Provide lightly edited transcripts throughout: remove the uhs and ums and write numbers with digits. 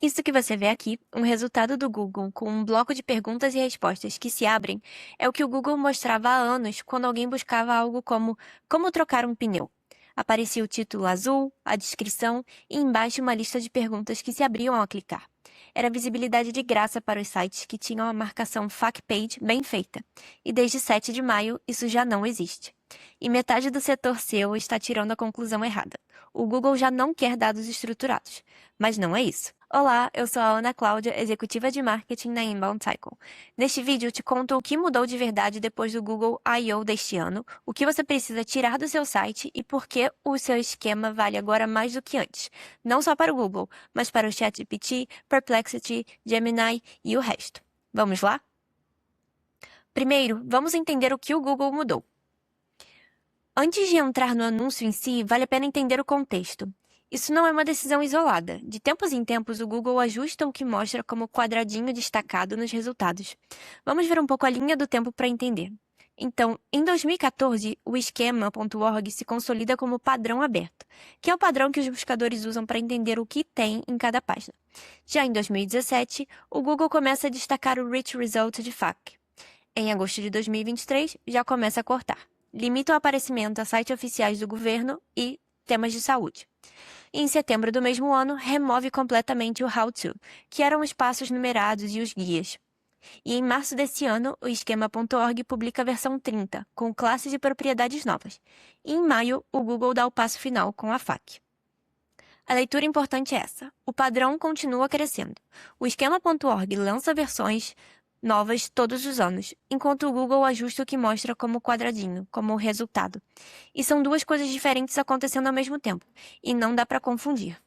Isso que você vê aqui, um resultado do Google com um bloco de perguntas e respostas que se abrem, é o que o Google mostrava há anos quando alguém buscava algo como como trocar um pneu. Aparecia o título azul, a descrição e embaixo uma lista de perguntas que se abriam ao clicar. Era visibilidade de graça para os sites que tinham a marcação FAQ Page bem feita. E desde 7 de maio, isso já não existe. E metade do setor SEO está tirando a conclusão errada. O Google já não quer dados estruturados. Mas não é isso. Olá, eu sou a Ana Cláudia, executiva de marketing na Inbound Cycle. Neste vídeo eu te conto o que mudou de verdade depois do Google I.O. deste ano, o que você precisa tirar do seu site e por que o seu esquema vale agora mais do que antes. Não só para o Google, mas para o ChatGPT, Perplexity, Gemini e o resto. Vamos lá? Primeiro, vamos entender o que o Google mudou. Antes de entrar no anúncio em si, vale a pena entender o contexto. Isso não é uma decisão isolada. De tempos em tempos, o Google ajusta o que mostra como quadradinho destacado nos resultados. Vamos ver um pouco a linha do tempo para entender. Então, em 2014, o esquema.org se consolida como padrão aberto, que é o padrão que os buscadores usam para entender o que tem em cada página. Já em 2017, o Google começa a destacar o Rich Result de FAQ. Em agosto de 2023, já começa a cortar. Limita o aparecimento a sites oficiais do governo e temas de saúde. E em setembro do mesmo ano, remove completamente o How To, que eram os passos numerados e os guias. E em março desse ano, o esquema.org publica a versão 30, com classes e propriedades novas. E em maio, o Google dá o passo final com a FAQ. A leitura importante é essa. O padrão continua crescendo. O esquema.org lança versões novas todos os anos, enquanto o Google ajusta o que mostra como quadradinho, como resultado. E são duas coisas diferentes acontecendo ao mesmo tempo, e não dá para confundir.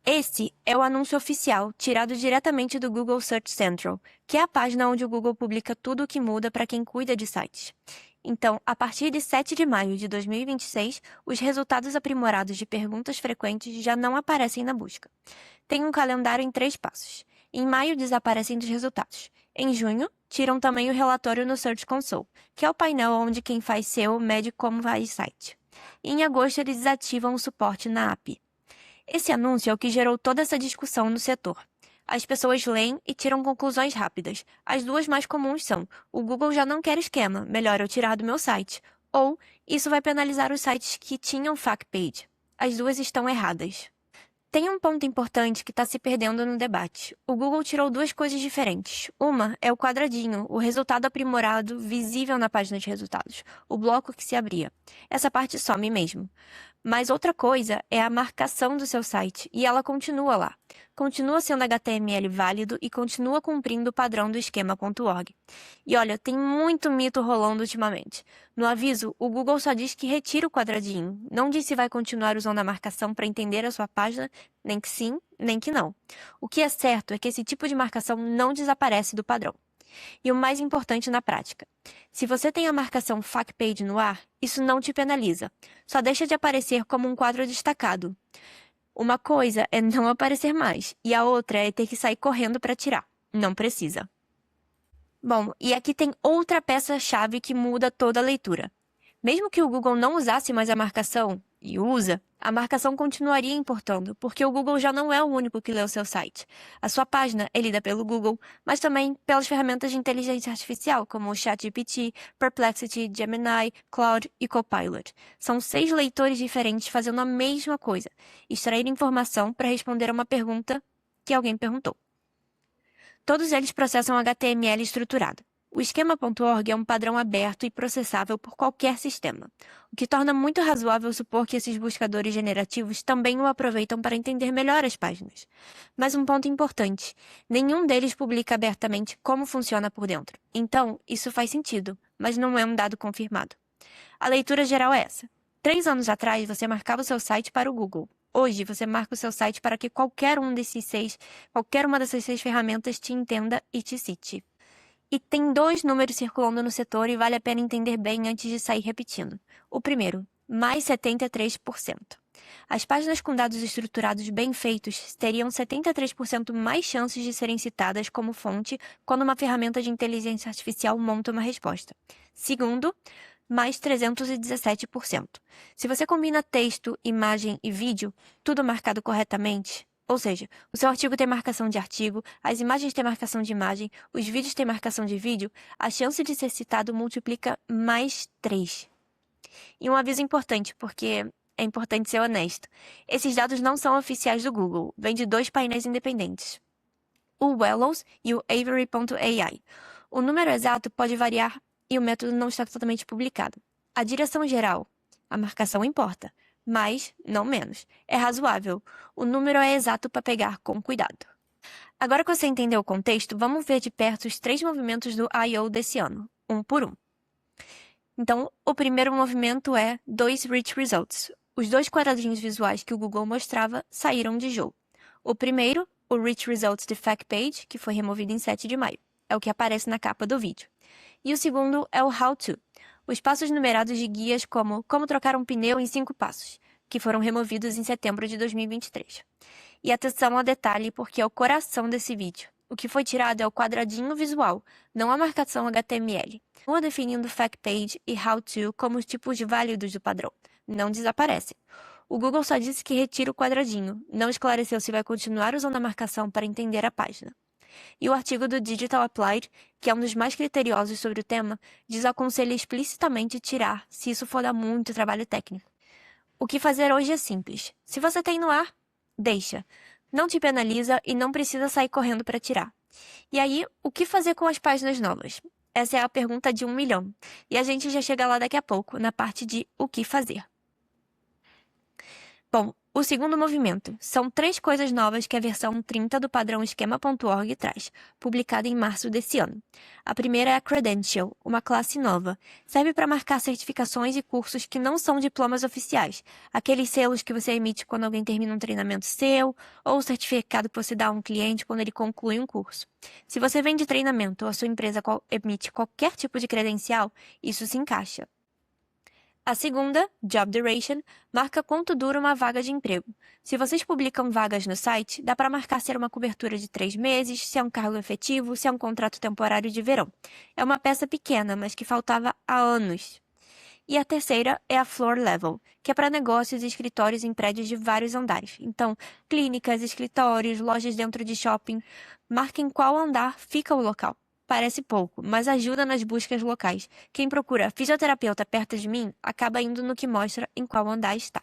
Esse é o anúncio oficial, tirado diretamente do Google Search Central, que é a página onde o Google publica tudo o que muda para quem cuida de sites. Então, a partir de 7 de maio de 2026, os resultados aprimorados de perguntas frequentes já não aparecem na busca. Tem um calendário em 3 passos. Em maio, desaparecem dos resultados. Em junho, tiram também o relatório no Search Console, que é o painel onde quem faz SEO mede como vai o site. E em agosto, eles desativam o suporte na API. Esse anúncio é o que gerou toda essa discussão no setor. As pessoas leem e tiram conclusões rápidas. As duas mais comuns são: o Google já não quer esquema, melhor eu tirar do meu site. Ou, isso vai penalizar os sites que tinham FAQ Page. As duas estão erradas. Tem um ponto importante que está se perdendo no debate. O Google tirou duas coisas diferentes. Uma é o quadradinho, o resultado aprimorado visível na página de resultados, o bloco que se abria. Essa parte some mesmo. Mas outra coisa é a marcação do seu site, e ela continua lá. Continua sendo HTML válido e continua cumprindo o padrão do esquema.org. E olha, tem muito mito rolando ultimamente. No aviso, o Google só diz que retira o quadradinho, não diz se vai continuar usando a marcação para entender a sua página, nem que sim, nem que não. O que é certo é que esse tipo de marcação não desaparece do padrão. E o mais importante na prática: se você tem a marcação FAQ Page no ar, isso não te penaliza, só deixa de aparecer como um quadro destacado. Uma coisa é não aparecer mais, e a outra é ter que sair correndo para tirar. Não precisa. Bom, e aqui tem outra peça-chave que muda toda a leitura. Mesmo que o Google não usasse mais a marcação, e usa, a marcação continuaria importando, porque o Google já não é o único que lê o seu site. A sua página é lida pelo Google, mas também pelas ferramentas de inteligência artificial, como o ChatGPT, Perplexity, Gemini, Claude e Copilot. São 6 leitores diferentes fazendo a mesma coisa: extrair informação para responder a uma pergunta que alguém perguntou. Todos eles processam HTML estruturado. O esquema.org é um padrão aberto e processável por qualquer sistema, o que torna muito razoável supor que esses buscadores generativos também o aproveitam para entender melhor as páginas. Mas um ponto importante: nenhum deles publica abertamente como funciona por dentro. Então, isso faz sentido, mas não é um dado confirmado. A leitura geral é essa. 3 anos atrás, você marcava o seu site para o Google. Hoje, você marca o seu site para que qualquer uma dessas 6 ferramentas te entenda e te cite. E tem 2 números circulando no setor e vale a pena entender bem antes de sair repetindo. O primeiro, mais 73%. As páginas com dados estruturados bem feitos teriam 73% mais chances de serem citadas como fonte quando uma ferramenta de inteligência artificial monta uma resposta. Segundo, mais 317%. Se você combina texto, imagem e vídeo, tudo marcado corretamente, Ou seja, o seu artigo tem marcação de artigo, as imagens têm marcação de imagem, os vídeos têm marcação de vídeo, a chance de ser citado multiplica mais 3. E um aviso importante, porque é importante ser honesto. Esses dados não são oficiais do Google, vêm de 2 painéis independentes, o Wellows e o Avery.ai. O número exato pode variar e o método não está totalmente publicado. A direção geral, a marcação importa, mas não menos. É razoável. O número é exato para pegar com cuidado. Agora que você entendeu o contexto, vamos ver de perto os 3 movimentos do I.O. desse ano, um por um. Então, o primeiro movimento é 2 Rich Results. Os 2 quadradinhos visuais que o Google mostrava saíram de jogo. O primeiro, o Rich Results de Fact Page, que foi removido em 7 de maio. É o que aparece na capa do vídeo. E o segundo é o How To, os passos numerados de guias como trocar um pneu em 5 passos, que foram removidos em setembro de 2023. E atenção ao detalhe, porque é o coração desse vídeo. O que foi tirado é o quadradinho visual, não a marcação HTML. Continua definindo Fact Page e How To como os tipos válidos do padrão. Não desaparecem. O Google só disse que retira o quadradinho, não esclareceu se vai continuar usando a marcação para entender a página. E o artigo do Digital Applied, que é um dos mais criteriosos sobre o tema, desaconselha explicitamente tirar, se isso for dar muito trabalho técnico. O que fazer hoje é simples. Se você tem no ar, deixa. Não te penaliza e não precisa sair correndo para tirar. E aí, o que fazer com as páginas novas? Essa é a pergunta de 1 milhão. E a gente já chega lá daqui a pouco, na parte de o que fazer. Bom, o segundo movimento são 3 coisas novas que a versão 30 do padrão esquema.org traz, publicada em março desse ano. A primeira é a Credential, uma classe nova. Serve para marcar certificações e cursos que não são diplomas oficiais, aqueles selos que você emite quando alguém termina um treinamento seu, ou o certificado que você dá a um cliente quando ele conclui um curso. Se você vende treinamento ou a sua empresa emite qualquer tipo de credencial, isso se encaixa. A segunda, Job Duration, marca quanto dura uma vaga de emprego. Se vocês publicam vagas no site, dá para marcar se é uma cobertura de 3 meses, se é um cargo efetivo, se é um contrato temporário de verão. É uma peça pequena, mas que faltava há anos. E a terceira é a Floor Level, que é para negócios e escritórios em prédios de vários andares. Então, clínicas, escritórios, lojas dentro de shopping, marquem qual andar fica o local. Parece pouco, mas ajuda nas buscas locais. Quem procura fisioterapeuta perto de mim acaba indo no que mostra em qual andar está.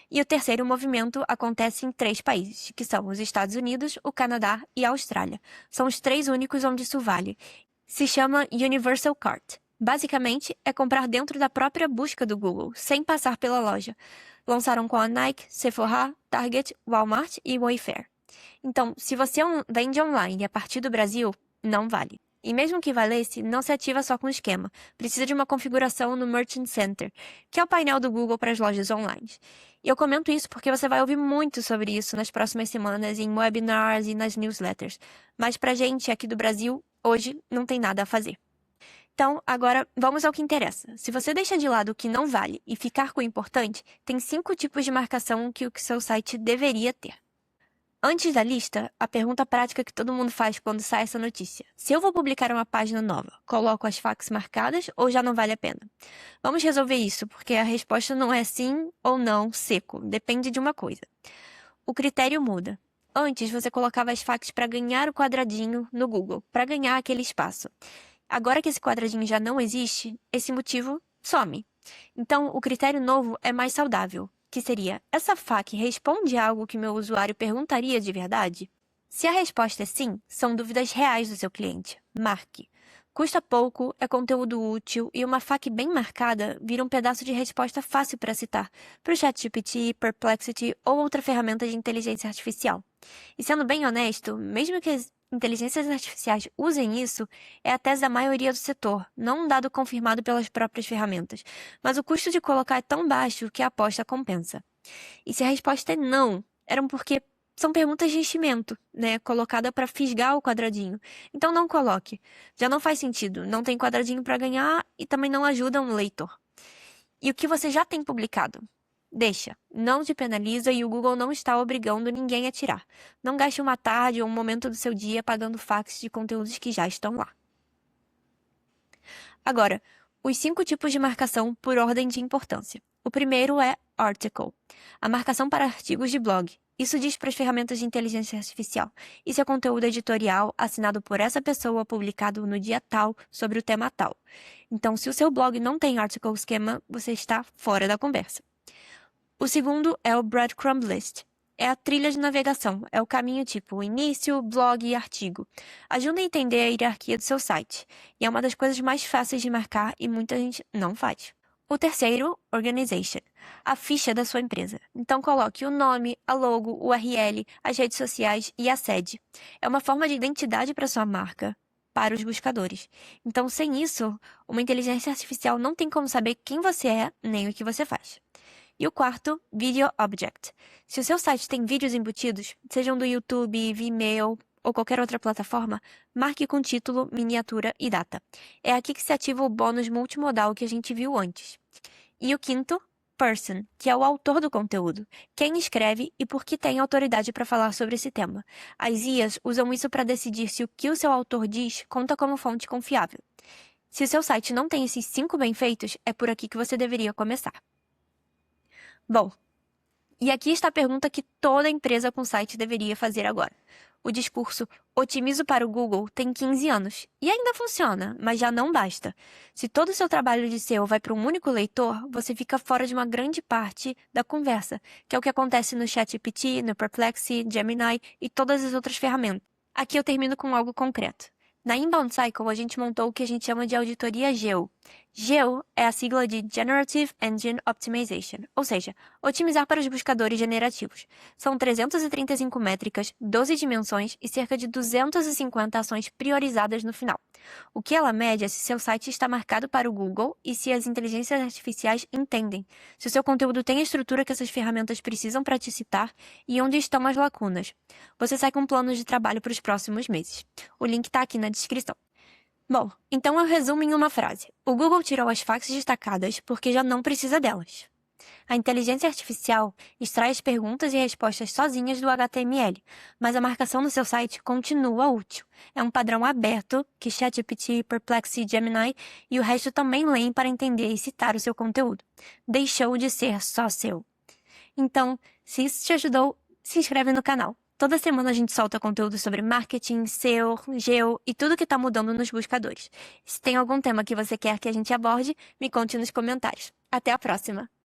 E o terceiro movimento acontece em 3 países, que são os Estados Unidos, o Canadá e a Austrália. São os 3 únicos onde isso vale. Se chama Universal Cart. Basicamente, é comprar dentro da própria busca do Google, sem passar pela loja. Lançaram com a Nike, Sephora, Target, Walmart e Wayfair. Então, se você vende online a partir do Brasil, não vale. E mesmo que valesse, não se ativa só com o esquema. Precisa de uma configuração no Merchant Center, que é o painel do Google para as lojas online. E eu comento isso porque você vai ouvir muito sobre isso nas próximas semanas em webinars e nas newsletters. Mas pra gente aqui do Brasil, hoje não tem nada a fazer. Então, agora vamos ao que interessa. Se você deixa de lado o que não vale e ficar com o importante, tem 5 tipos de marcação que o seu site deveria ter. Antes da lista, a pergunta prática que todo mundo faz quando sai essa notícia. Se eu vou publicar uma página nova, coloco as facts marcadas ou já não vale a pena? Vamos resolver isso, porque a resposta não é sim ou não seco, depende de uma coisa. O critério muda. Antes, você colocava as facts para ganhar o quadradinho no Google, para ganhar aquele espaço. Agora que esse quadradinho já não existe, esse motivo some. Então, o critério novo é mais saudável, que seria: essa FAQ responde a algo que meu usuário perguntaria de verdade? Se a resposta é sim, são dúvidas reais do seu cliente. Marque. Custa pouco, é conteúdo útil e uma FAQ bem marcada vira um pedaço de resposta fácil para citar para o ChatGPT, Perplexity ou outra ferramenta de inteligência artificial. E sendo bem honesto, mesmo que as inteligências artificiais usem isso, é a tese da maioria do setor, não um dado confirmado pelas próprias ferramentas. Mas o custo de colocar é tão baixo que a aposta compensa. E se a resposta é não, eram porque são perguntas de enchimento, né? Colocada para fisgar o quadradinho. Então não coloque. Já não faz sentido. Não tem quadradinho para ganhar e também não ajuda um leitor. E o que você já tem publicado? Deixa, não te penaliza e o Google não está obrigando ninguém a tirar. Não gaste uma tarde ou um momento do seu dia pagando fax de conteúdos que já estão lá. Agora, os 5 tipos de marcação por ordem de importância. O primeiro é article, a marcação para artigos de blog. Isso diz para as ferramentas de inteligência artificial. Isso é conteúdo editorial assinado por essa pessoa, publicado no dia tal, sobre o tema tal. Então, se o seu blog não tem article schema, você está fora da conversa. O segundo é o breadcrumb list. É a trilha de navegação, é o caminho tipo início, blog e artigo. Ajuda a entender a hierarquia do seu site. E é uma das coisas mais fáceis de marcar e muita gente não faz. O terceiro, organization, a ficha da sua empresa. Então coloque o nome, a logo, o URL, as redes sociais e a sede. É uma forma de identidade para sua marca, para os buscadores. Então, sem isso, uma inteligência artificial não tem como saber quem você é nem o que você faz. E o quarto, Video Object. Se o seu site tem vídeos embutidos, sejam do YouTube, Vimeo ou qualquer outra plataforma, marque com título, miniatura e data. É aqui que se ativa o bônus multimodal que a gente viu antes. E o quinto, Person, que é o autor do conteúdo. Quem escreve e por que tem autoridade para falar sobre esse tema. As IAs usam isso para decidir se o que o seu autor diz conta como fonte confiável. Se o seu site não tem esses 5 bem feitos, é por aqui que você deveria começar. Bom, e aqui está a pergunta que toda empresa com site deveria fazer agora. O discurso "otimizo para o Google" tem 15 anos e ainda funciona, mas já não basta. Se todo o seu trabalho de SEO vai para um único leitor, você fica fora de uma grande parte da conversa, que é o que acontece no ChatGPT, no Perplexity, Gemini e todas as outras ferramentas. Aqui eu termino com algo concreto. Na Inbound Cycle, a gente montou o que a gente chama de auditoria GEO. GEO é a sigla de Generative Engine Optimization, ou seja, otimizar para os buscadores generativos. São 335 métricas, 12 dimensões e cerca de 250 ações priorizadas no final. O que ela mede é se seu site está marcado para o Google e se as inteligências artificiais entendem, se o seu conteúdo tem a estrutura que essas ferramentas precisam para te citar e onde estão as lacunas. Você sai com um plano de trabalho para os próximos meses. O link está aqui na descrição. Bom, então eu resumo em uma frase. O Google tirou as faixas destacadas porque já não precisa delas. A inteligência artificial extrai as perguntas e respostas sozinhas do HTML, mas a marcação no seu site continua útil. É um padrão aberto que ChatGPT, Perplexity, Gemini e o resto também leem para entender e citar o seu conteúdo. Deixou de ser só seu. Então, se isso te ajudou, se inscreve no canal. Toda semana a gente solta conteúdo sobre marketing, SEO, GEO e tudo que está mudando nos buscadores. Se tem algum tema que você quer que a gente aborde, me conte nos comentários. Até a próxima!